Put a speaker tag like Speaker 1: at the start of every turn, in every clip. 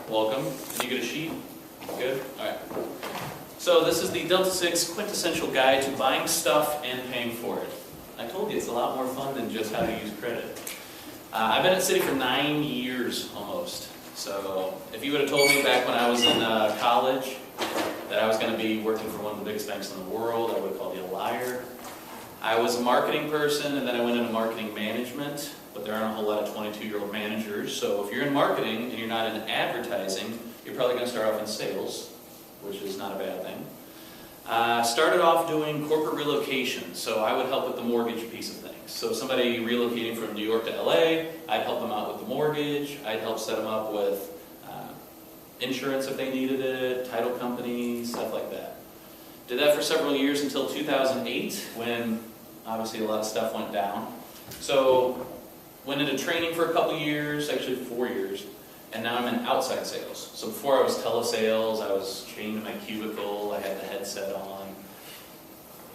Speaker 1: welcome. Did you get a sheet? Good? Alright. So this is the Delta 6 quintessential guide to buying stuff and paying for it. I told you it's a lot more fun than just how to use credit. I've been at Citi for 9 years almost. So if you would have told me back when I was in college that I was going to be working for one of the biggest banks in the world, I would have called you a liar. I was a marketing person, and then I went into marketing management, but there aren't a whole lot of 22-year-old managers. So if you're in marketing and you're not in advertising, you're probably going to start off in sales, which is not a bad thing. Started off doing corporate relocation, so I would help with the mortgage piece of things. So somebody relocating from New York to LA, I'd help them out with the mortgage, I'd help set them up with insurance if they needed it, title companies, stuff like that. Did that for several years until 2008, when obviously a lot of stuff went down. So went into training for a couple years, actually 4 years, and now I'm in outside sales. So before I was telesales, I was chained to my cubicle, I had the headset on.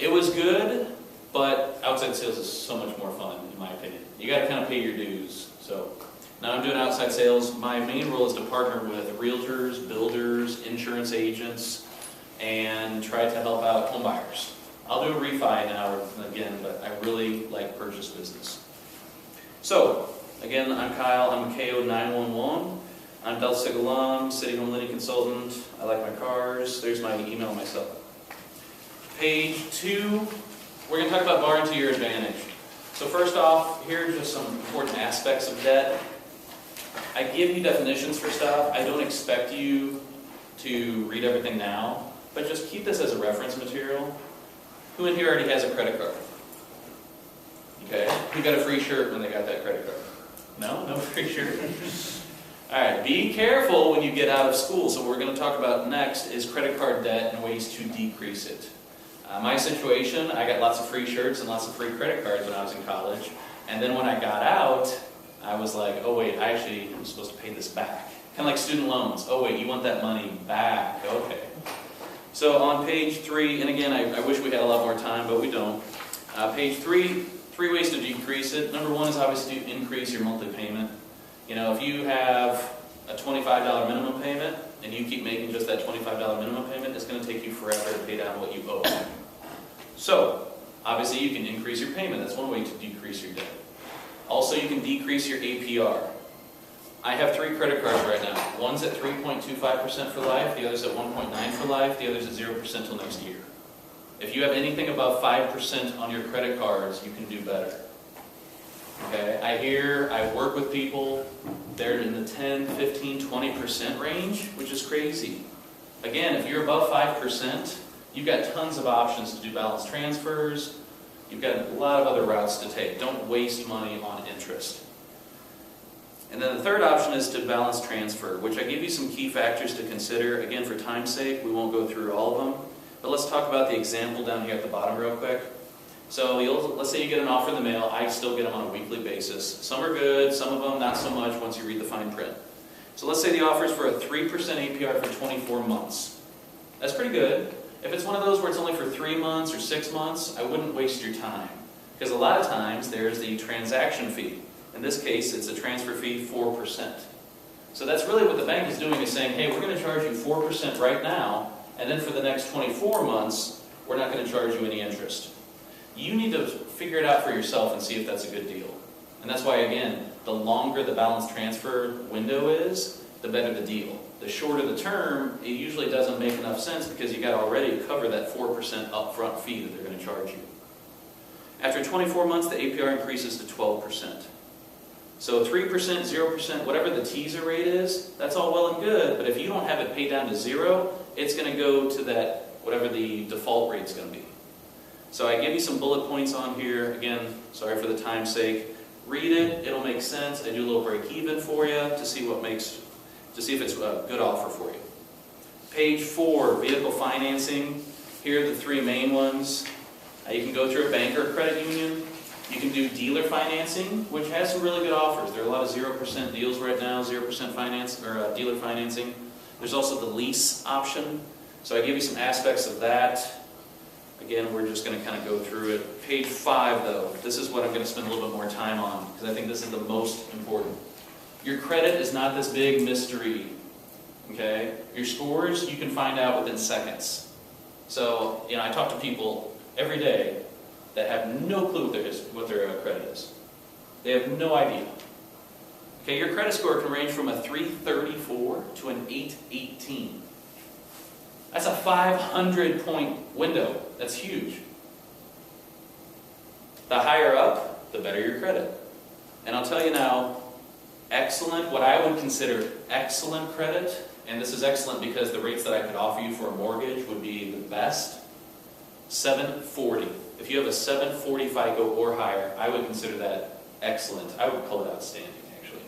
Speaker 1: It was good, but outside sales is so much more fun, in my opinion. You got to kind of pay your dues. So now I'm doing outside sales. My main role is to partner with realtors, builders, insurance agents, and try to help out home buyers. I'll do a refi now again, but I really like purchase business. So, again, I'm Kyle. I'm a KO911. I'm Delta Sig alum, Citi Home Lending Consultant. I like my cars. There's my email and my cell phone. Page 2, we're going to talk about borrowing to your advantage. So first off, here are just some important aspects of debt. I give you definitions for stuff. I don't expect you to read everything now, but just keep this as a reference material. Who in here already has a credit card? Okay. Who got a free shirt when they got that credit card? No? No free shirt? Alright, be careful when you get out of school. So what we're going to talk about next is credit card debt and ways to decrease it. My situation, I got lots of free shirts and lots of free credit cards when I was in college. And then when I got out, I was like, oh wait, I actually am supposed to pay this back. Kind of like student loans. Oh wait, you want that money back. Okay. So on page 3, and again, I wish we had a lot more time, but we don't. Page 3, 3 ways to decrease it. Number 1 is obviously to increase your monthly payment. You know, if you have a $25 minimum payment, and you keep making just that $25 minimum payment, it's going to take you forever to pay down what you owe. So, obviously you can increase your payment. That's one way to decrease your debt. Also, you can decrease your APR. I have 3 credit cards right now. One's at 3.25% for life, the other's at 1.9% for life, the other's at 0% till next year. If you have anything above 5% on your credit cards, you can do better. Okay, I work with people, they're in the 10, 15, 20% range, which is crazy. Again, if you're above 5%, you've got tons of options to do balance transfers. You've got a lot of other routes to take. Don't waste money on interest. And then the third option is to balance transfer, which I give you some key factors to consider. Again, for time's sake, we won't go through all of them. But let's talk about the example down here at the bottom real quick. So let's say you get an offer in the mail. I still get them on a weekly basis. Some are good, some of them not so much once you read the fine print. So let's say the offer is for a 3% APR for 24 months. That's pretty good. If it's one of those where it's only for 3 months or 6 months, I wouldn't waste your time. Because a lot of times there's the transaction fee. In this case, it's a transfer fee, 4%. So that's really what the bank is doing, is saying, hey, we're going to charge you 4% right now, and then for the next 24 months, we're not going to charge you any interest. You need to figure it out for yourself and see if that's a good deal. And that's why, again, the longer the balance transfer window is, the better the deal. The shorter the term, it usually doesn't make enough sense because you got to already cover that 4% upfront fee that they're going to charge you. After 24 months, the APR increases to 12%. So 3%, 0%, whatever the teaser rate is, that's all well and good, but if you don't have it paid down to 0, it's going to go to that, whatever the default rate is going to be. So I give you some bullet points on here. Again, sorry for the time's sake. Read it, it'll make sense. I do a little break even for you to see if it's a good offer for you. Page 4, vehicle financing. Here are the 3 main ones. You can go through a bank or a credit union. You can do dealer financing, which has some really good offers. There are a lot of 0% deals right now, 0% finance or dealer financing. There's also the lease option. So I give you some aspects of that. Again, we're just going to kind of go through it. Page 5, though, this is what I'm going to spend a little bit more time on, because I think this is the most important. Your credit is not this big mystery. Okay? Your scores you can find out within seconds. So, I talk to people every day that have no clue what their credit is. They have no idea. Okay, your credit score can range from a 334 to an 818. That's a 500-point window. That's huge. The higher up, the better your credit. And I'll tell you now, excellent, what I would consider excellent credit, and this is excellent because the rates that I could offer you for a mortgage would be the best, 740. If you have a 740 FICO or higher, I would consider that excellent. I would call it outstanding, actually.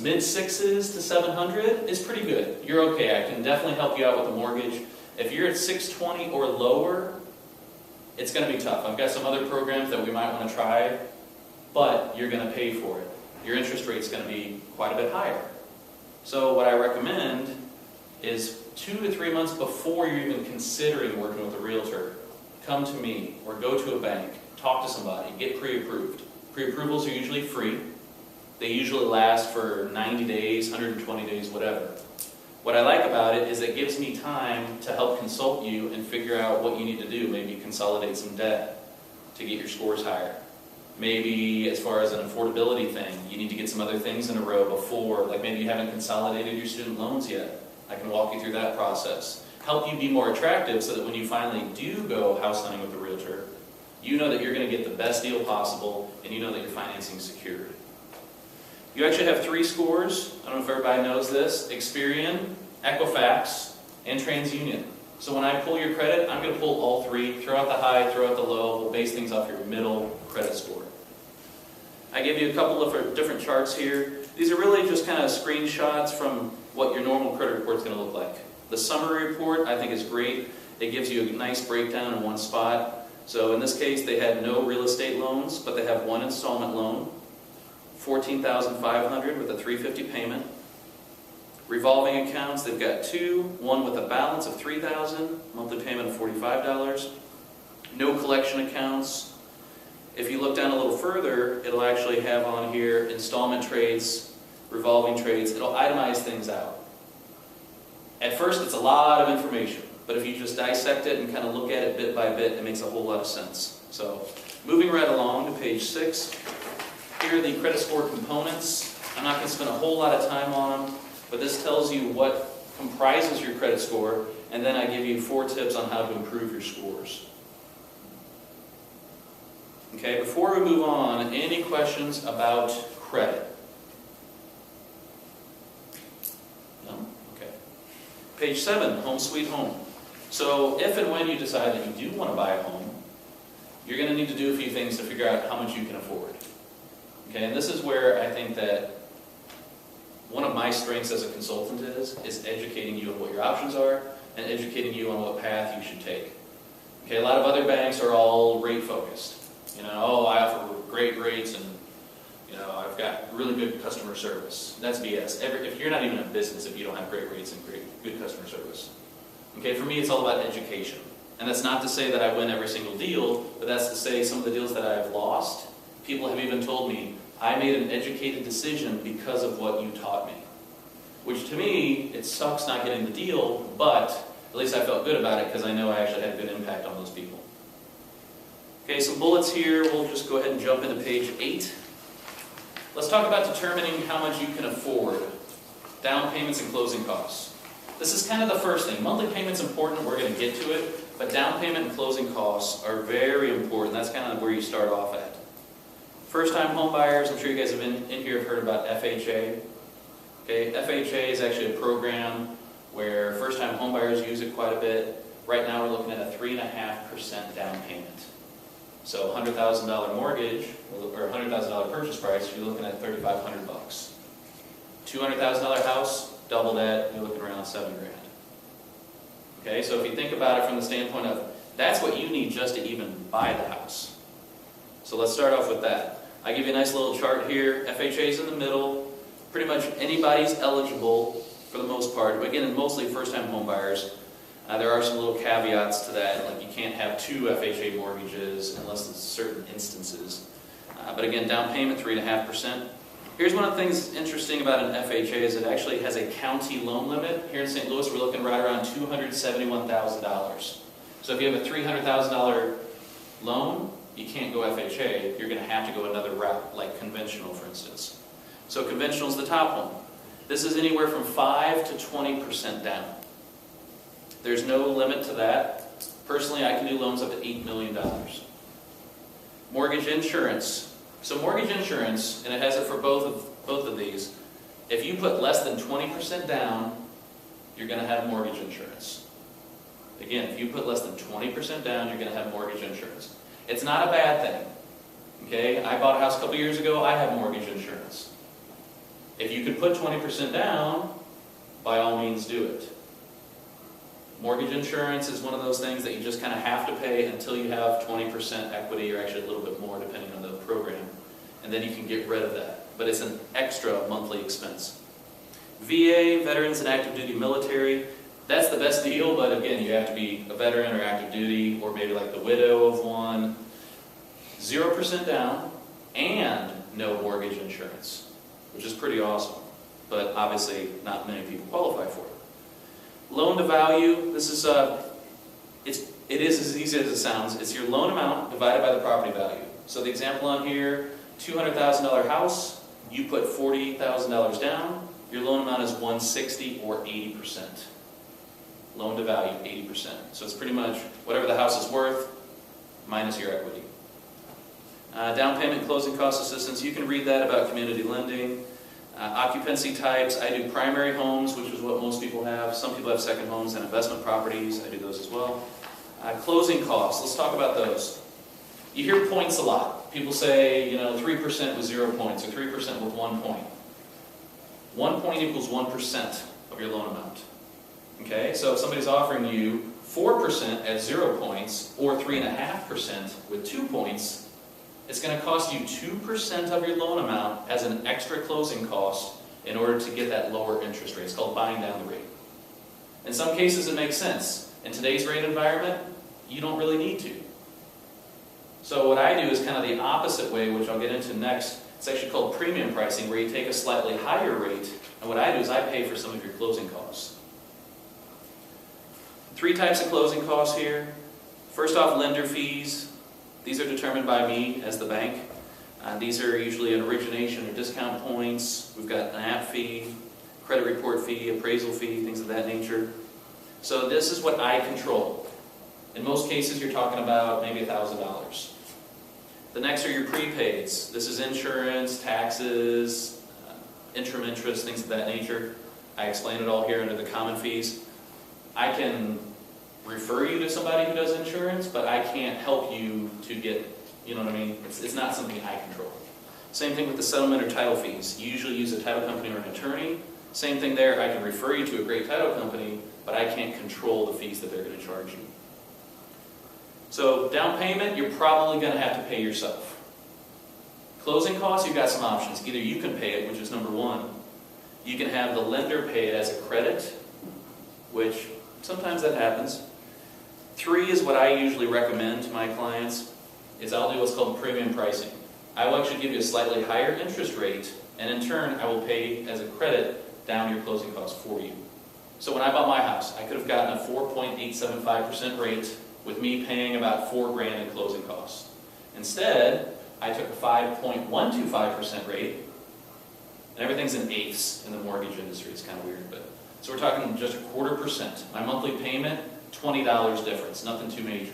Speaker 1: Mid-6s to 700 is pretty good. You're okay. I can definitely help you out with a mortgage. If you're at 620 or lower, it's going to be tough. I've got some other programs that we might want to try, but you're going to pay for it. Your interest rate's going to be quite a bit higher. So what I recommend is 2 to 3 months before you're even considering working with a realtor, come to me or go to a bank, talk to somebody, get pre-approved. Pre-approvals are usually free. They usually last for 90 days, 120 days, whatever. What I like about it is it gives me time to help consult you and figure out what you need to do. Maybe consolidate some debt to get your scores higher. Maybe as far as an affordability thing, you need to get some other things in a row before, like maybe you haven't consolidated your student loans yet. I can walk you through that process. Help you be more attractive so that when you finally do go house hunting with a realtor, you know that you're going to get the best deal possible and you know that your financing is secured. You actually have 3 scores. I don't know if everybody knows this. Experian, Equifax, and TransUnion. So when I pull your credit, I'm going to pull all 3. Throw out the high, throw out the low. We'll base things off your middle credit score. I give you a couple of different charts here. These are really just kind of screenshots from what your normal credit report is going to look like. The summary report, I think, is great. It gives you a nice breakdown in one spot. So in this case, they had no real estate loans, but they have one installment loan, $14,500 with a $350 payment. Revolving accounts, they've got 2, one with a balance of $3,000, monthly payment of $45. No collection accounts. If you look down a little further, it'll actually have on here installment trades, revolving trades. It'll itemize things out. At first, it's a lot of information, but if you just dissect it and kind of look at it bit by bit, it makes a whole lot of sense. So, moving right along to page 6, here are the credit score components. I'm not going to spend a whole lot of time on them, but this tells you what comprises your credit score, and then I give you 4 tips on how to improve your scores. Okay, before we move on, any questions about credit? No? Okay. Page 7, home sweet home. So if and when you decide that you do want to buy a home, you're going to need to do a few things to figure out how much you can afford. Okay, and this is where I think that one of my strengths as a consultant is educating you on what your options are and educating you on what path you should take. Okay, a lot of other banks are all rate focused. Oh, I offer great rates and, I've got really good customer service. That's BS. If you're not even in business if you don't have great rates and good customer service. Okay, for me it's all about education. And that's not to say that I win every single deal, but that's to say some of the deals that I've lost, people have even told me, I made an educated decision because of what you taught me. Which to me, it sucks not getting the deal, but at least I felt good about it because I know I actually had a good impact on those people. Okay, some bullets here. We'll just go ahead and jump into page 8. Let's talk about determining how much you can afford. Down payments and closing costs. This is kind of the first thing. Monthly payment's important. We're going to get to it. But down payment and closing costs are very important. That's kind of where you start off at. First-time home buyers, I'm sure you guys have in here have heard about FHA. Okay, FHA is actually a program where first-time home buyers use it quite a bit. Right now we're looking at a 3.5% down payment. So $100,000 mortgage, or $100,000 purchase price, you're looking at $3,500 bucks. $200,000 house, double that, you're looking around $7,000. Okay, so if you think about it from the standpoint of, that's what you need just to even buy the house. So let's start off with that. I give you a nice little chart here. FHA's in the middle. Pretty much anybody's eligible for the most part. Again, mostly first-time home buyers. There are some little caveats to that, like you can't have 2 FHA mortgages unless in certain instances. But again, down payment 3.5%. Here's one of the things interesting about an FHA is it actually has a county loan limit. Here in St. Louis, we're looking right around $271,000. So if you have a $300,000 loan, you can't go FHA. You're going to have to go another route, like conventional, for instance. So conventional is the top one. This is anywhere from 5 to 20% down. There's no limit to that. Personally, I can do loans up to $8 million. Mortgage insurance. So mortgage insurance, and it has it for both of these, if you put less than 20% down, you're going to have mortgage insurance. Again, if you put less than 20% down, you're going to have mortgage insurance. It's not a bad thing. Okay, I bought a house a couple years ago, I have mortgage insurance. If you could put 20% down, by all means do it. Mortgage insurance is one of those things that you just kind of have to pay until you have 20% equity, or actually a little bit more depending on the program. And then you can get rid of that. But it's an extra monthly expense. VA, Veterans and Active Duty Military, that's the best deal, but again, you have to be a veteran or active duty, or maybe like the widow of one. 0% down and no mortgage insurance, which is pretty awesome. But obviously, not many people qualify for it. Loan to value, this is it is as easy as it sounds. It's your loan amount divided by the property value. So the example on here, $200,000 house, you put $40,000 down, your loan amount is $160 or 80%. Loan to value, 80%. So it's pretty much whatever the house is worth minus your equity. Down payment, closing cost assistance, you can read that about community lending. Occupancy types, I do primary homes, which is what most people have. Some people have second homes and investment properties. I do those as well. Closing costs, let's talk about those. You hear points a lot. People say, 3% with 0 points, or 3% with 1 point. 1 point equals 1% of your loan amount. Okay, so if somebody's offering you 4% at 0 points, or 3.5% with 2 points, it's going to cost you 2% of your loan amount as an extra closing cost in order to get that lower interest rate. It's called buying down the rate. In some cases, it makes sense. In today's rate environment, you don't really need to. So what I do is kind of the opposite way, which I'll get into next. It's actually called premium pricing, where you take a slightly higher rate, and what I do is I pay for some of your closing costs. 3 types of closing costs here. First off, lender fees. These are determined by me as the bank. These are usually an origination or discount points. We've got an app fee, credit report fee, appraisal fee, things of that nature. So this is what I control. In most cases, you're talking about maybe $1,000. The next are your prepaids. This is insurance, taxes, interim interest, things of that nature. I explain it all here under the common fees. I can refer you to somebody who does insurance, but I can't help you to get, you know what I mean? It's not something I control. Same thing with the settlement or title fees. You usually use a title company or an attorney. Same thing there. I can refer you to a great title company, but I can't control the fees that they're going to charge you. So down payment, you're probably going to have to pay yourself. Closing costs, you've got some options. Either you can pay it, which is number 1. You can have the lender pay it as a credit, which sometimes that happens. 3 is what I usually recommend to my clients, is I'll do what's called premium pricing. I will actually give you a slightly higher interest rate, and in turn, I will pay as a credit down your closing costs for you. So when I bought my house, I could have gotten a 4.875% rate with me paying about $4,000 in closing costs. Instead, I took a 5.125% rate, and everything's in eighths in the mortgage industry. It's kind of weird, but so we're talking just 0.25%. My monthly payment, $20 difference, nothing too major.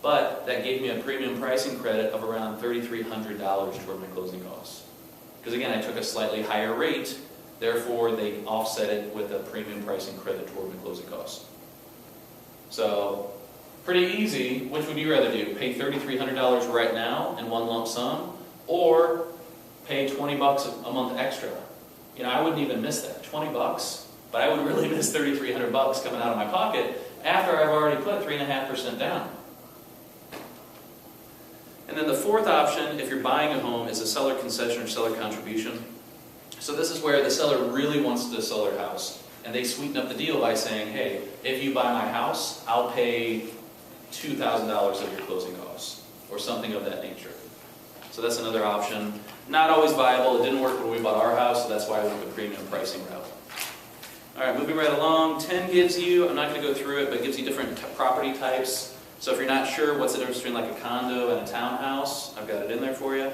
Speaker 1: But that gave me a premium pricing credit of around $3,300 toward my closing costs. Because again, I took a slightly higher rate, therefore they offset it with a premium pricing credit toward my closing costs. So, pretty easy. Which would you rather do? Pay $3,300 right now in one lump sum, or pay $20 a month extra? I wouldn't even miss that. $20, but I would really miss $3,300 coming out of my pocket after I've already put 3.5% down. And then the 4th option, if you're buying a home, is a seller concession or seller contribution. So this is where the seller really wants to sell their house, and they sweeten up the deal by saying, hey, if you buy my house, I'll pay $2,000 of your closing costs, or something of that nature. So that's another option. Not always viable. It didn't work when we bought our house, so that's why I went the premium pricing route. All right, moving right along. 10 gives you, I'm not going to go through it, but it gives you different property types. So if you're not sure what's the difference between like a condo and a townhouse, I've got it in there for you.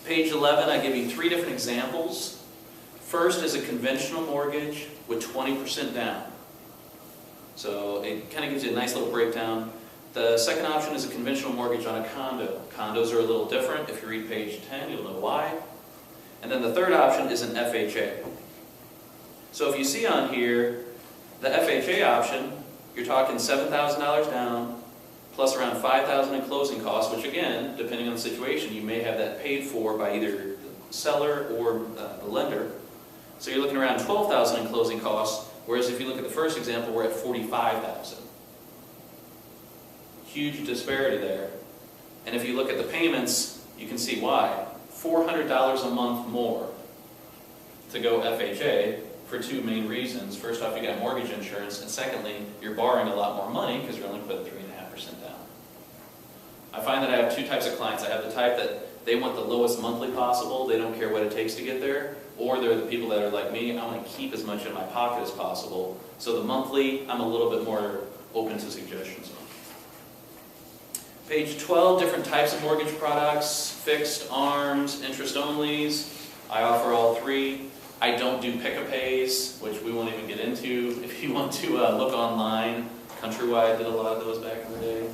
Speaker 1: Page 11, I give you 3 different examples. First is a conventional mortgage with 20% down. So it kind of gives you a nice little breakdown. The second option is a conventional mortgage on a condo. Condos are a little different. If you read page 10, you'll know why. And then the third option is an FHA. So if you see on here, the FHA option, you're talking $7,000 down, plus around $5,000 in closing costs, which again, depending on the situation, you may have that paid for by either the seller or the lender. So you're looking around $12,000 in closing costs, whereas if you look at the first example, we're at $45,000. Huge disparity there. And if you look at the payments, you can see why. $400 a month more to go FHA for 2 main reasons. First off, you got mortgage insurance, and secondly, you're borrowing a lot more money because you're only putting 3.5% down. I find that I have 2 types of clients. I have the type that they want the lowest monthly possible, they don't care what it takes to get there, or they're the people that are like me, I want to keep as much in my pocket as possible. So the monthly, I'm a little bit more open to suggestions on. Page 12, different types of mortgage products, fixed, ARMs, interest-onlys. I offer all 3. I don't do Prepaids, which we won't even get into. If you want to look online, Countrywide did a lot of those back in the day.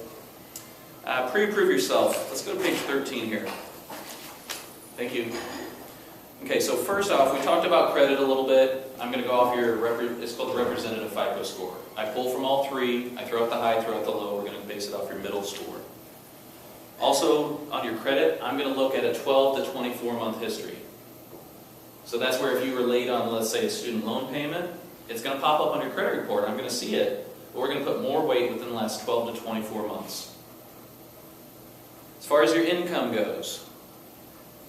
Speaker 1: Pre-approve yourself. Let's go to page 13 here. Thank you. Okay, so first off, we talked about credit a little bit. I'm going to go off your, it's called the representative FICO score. I pull from all 3. I throw out the high, throw out the low. We're going to base it off your middle score. Also, on your credit, I'm going to look at a 12 to 24-month history. So that's where if you were late on, let's say, a student loan payment, it's going to pop up on your credit report. I'm going to see it, but we're going to put more weight within the last 12 to 24 months. As far as your income goes,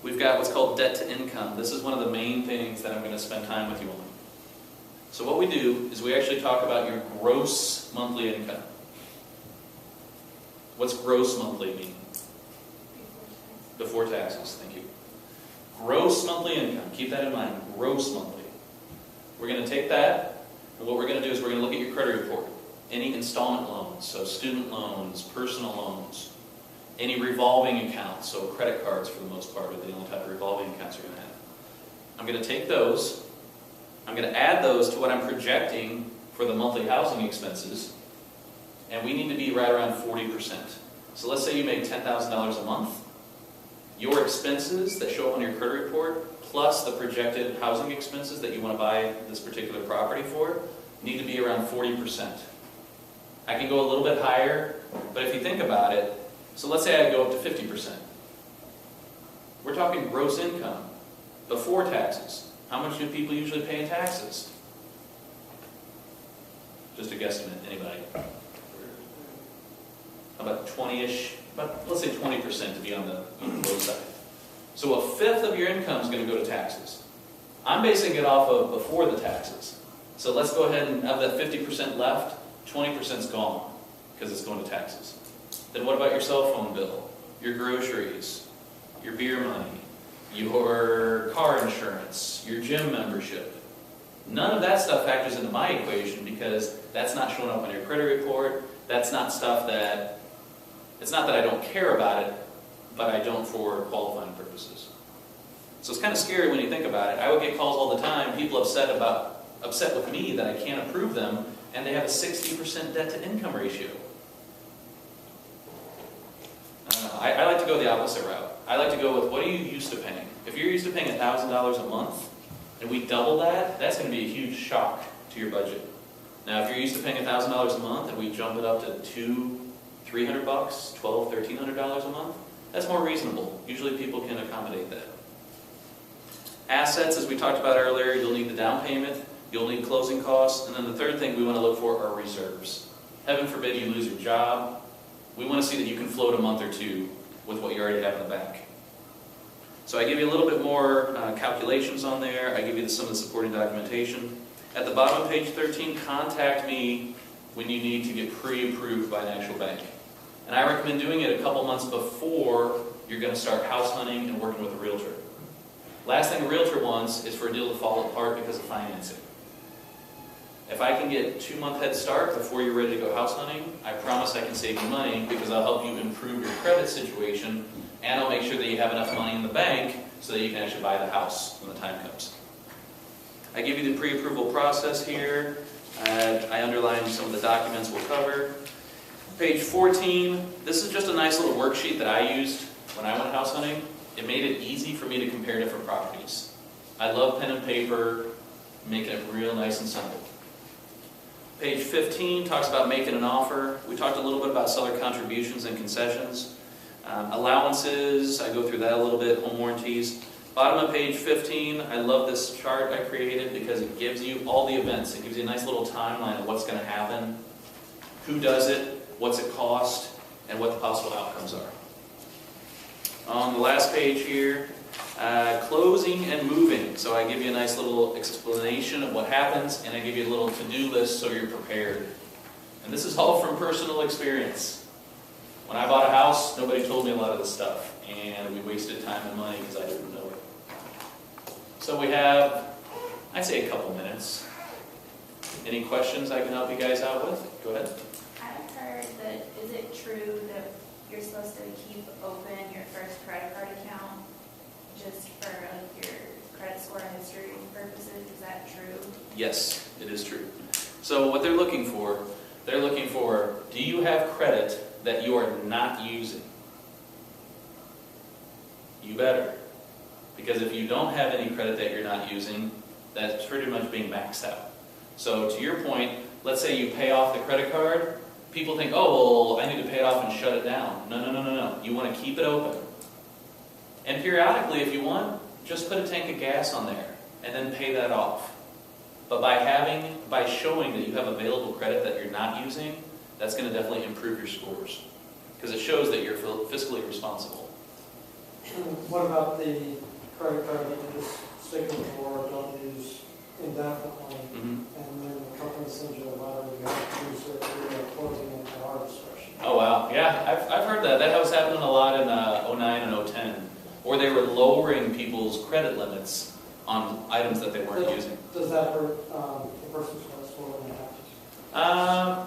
Speaker 1: we've got what's called debt to income. This is one of the main things that I'm going to spend time with you on. So what we do is we actually talk about your gross monthly income. What's gross monthly mean? Before taxes, thank you. Gross monthly income, keep that in mind, gross monthly. We're going to take that, and what we're going to do is we're going to look at your credit report. Any installment loans, so student loans, personal loans, any revolving accounts, so credit cards for the most part are the only type of revolving accounts you're going to have. I'm going to take those, I'm going to add those to what I'm projecting for the monthly housing expenses, and we need to be right around 40%. So let's say you make $10,000 a month. Your expenses that show up on your credit report, plus the projected housing expenses that you want to buy this particular property for, need to be around 40%. I can go a little bit higher, but if you think about it, so let's say I go up to 50%. We're talking gross income before taxes. How much do people usually pay in taxes? Just a guesstimate, anybody? About 20-ish, but let's say 20% to be on the low side. So a fifth of your income is going to go to taxes. I'm basing it off of before the taxes. So let's go ahead and have that 50% left, 20% is gone because it's going to taxes. Then what about your cell phone bill, your groceries, your beer money, your car insurance, your gym membership? None of that stuff factors into my equation because that's not showing up on your credit report. That's not stuff that, it's not that I don't care about it, but I don't for qualifying purposes. So it's kind of scary when you think about it. I would get calls all the time, people upset with me that I can't approve them, and they have a 60% debt to income ratio. I like to go the opposite route. I like to go with what are you used to paying? If you're used to paying $1,000 a month, and we double that, that's going to be a huge shock to your budget. Now, if you're used to paying $1,000 a month, and we jump it up to $300, $1,200, $1,300 a month, that's more reasonable. Usually people can accommodate that. Assets, as we talked about earlier, you'll need the down payment, you'll need closing costs, and then the third thing we want to look for are reserves. Heaven forbid you lose your job. We want to see that you can float a month or two with what you already have in the bank. So I give you a little bit more calculations on there. I give you some of the supporting documentation. At the bottom of page 13, contact me when you need to get pre-approved by an actual bank. And I recommend doing it a couple months before you're going to start house hunting and working with a realtor. Last thing a realtor wants is for a deal to fall apart because of financing. If I can get 2-month head start before you're ready to go house hunting, I promise I can save you money because I'll help you improve your credit situation, and I'll make sure that you have enough money in the bank so that you can actually buy the house when the time comes. I give you the pre-approval process here. I underlined some of the documents we'll cover. Page 14, this is just a nice little worksheet that I used when I went house hunting. It made it easy for me to compare different properties. I love pen and paper, making it real nice and simple. Page 15 talks about making an offer. We talked a little bit about seller contributions and concessions. Allowances, I go through that a little bit, home warranties. Bottom of page 15, I love this chart I created because it gives you all the events. It gives you a nice little timeline of what's going to happen, who does it, what's it cost, and what the possible outcomes are. On the last page here, closing and moving. So I give you a nice little explanation of what happens, and I give you a little to-do list so you're prepared. And this is all from personal experience. When I bought a house, nobody told me a lot of this stuff, and we wasted time and money because I didn't know it. So we have, I'd say, a couple minutes. Any questions I can help you guys out with? Go ahead.
Speaker 2: I've heard that, is it true that you're supposed to keep open your first credit card account just for like your credit score history purposes? Is that true?
Speaker 1: Yes, it is true. So what they're looking for, do you have credit that you are not using? You better. Because if you don't have any credit that you're not using, that's pretty much being maxed out. So to your point, let's say you pay off the credit card, people think, oh, well, I need to pay it off and shut it down. No. You want to keep it open. And periodically, if you want, just put a tank of gas on there and then pay that off. But by showing that you have available credit that you're not using, that's going to definitely improve your scores. Because it shows that you're fiscally responsible.
Speaker 3: What about the credit card that you just stick with or don't use indefinitely, and then the company sends you a letter and you have to use it, you're closing it at our discretion?
Speaker 1: Oh wow, yeah, I've heard that. That was happening a lot in 09 and 010. Or they were lowering people's credit limits on items that they weren't using.
Speaker 3: Does that hurt the person's credit score when they have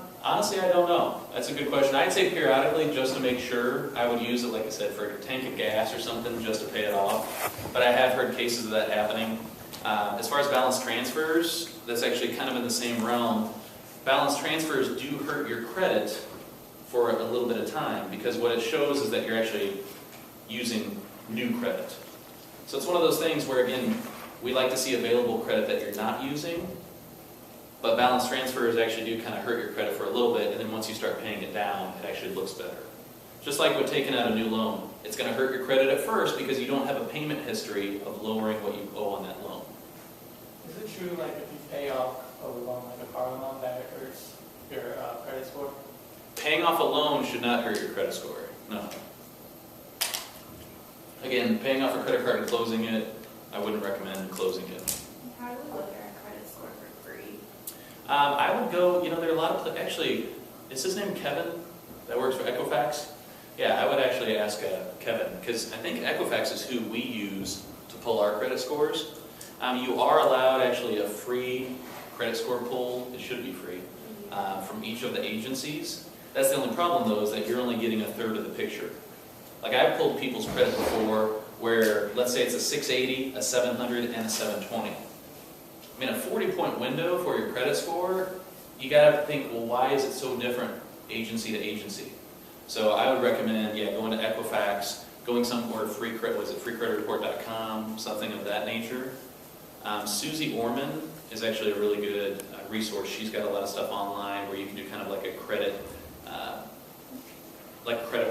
Speaker 3: to?
Speaker 1: Honestly, I don't know. That's a good question. I'd say periodically, just to make sure, I would use it, like I said, for a tank of gas or something, just to pay it off. But I have heard cases of that happening. As far as balance transfers, that's actually kind of in the same realm. Balance transfers do hurt your credit for a little bit of time, because what it shows is that you're actually using new credit. So it's one of those things where, again, we like to see available credit that you're not using, but balance transfers actually do kind of hurt your credit for a little bit, and then once you start paying it down, it actually looks better. Just like with taking out a new loan. It's going to hurt your credit at first because you don't have a payment history of lowering what you owe on that loan.
Speaker 4: Is it true, like, if you pay off a loan, like a car loan, that it hurts your credit score?
Speaker 1: Paying off a loan should not hurt your credit score, no. Again, paying off a credit card and closing it, I wouldn't recommend closing it.
Speaker 2: How do we look at our credit score for free?
Speaker 1: I would go, there are a lot of, actually, is his name Kevin that works for Equifax? Yeah, I would actually ask Kevin, because I think Equifax is who we use to pull our credit scores. You are allowed actually a free credit score pull, it should be free, from each of the agencies. That's the only problem though, is that you're only getting a third of the picture. Like I've pulled people's credit before where, let's say it's a 680, a 700, and a 720. I mean, a 40-point window for your credit score, you gotta think, well, why is it so different agency to agency? So I would recommend, going to Equifax, going somewhere freecreditreport.com, something of that nature. Susie Orman is actually a really good resource. She's got a lot of stuff online where you can do kind of like a credit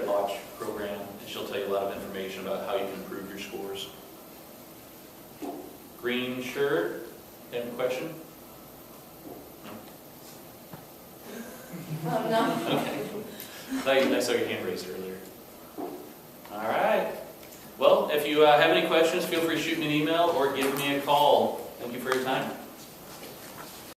Speaker 1: watch program, and she'll tell you a lot of information about how you can improve your scores. Green shirt, you have a question?
Speaker 2: No.
Speaker 1: Okay. I saw your hand raised earlier. All right. Well, if you have any questions, feel free to shoot me an email or give me a call. Thank you for your time.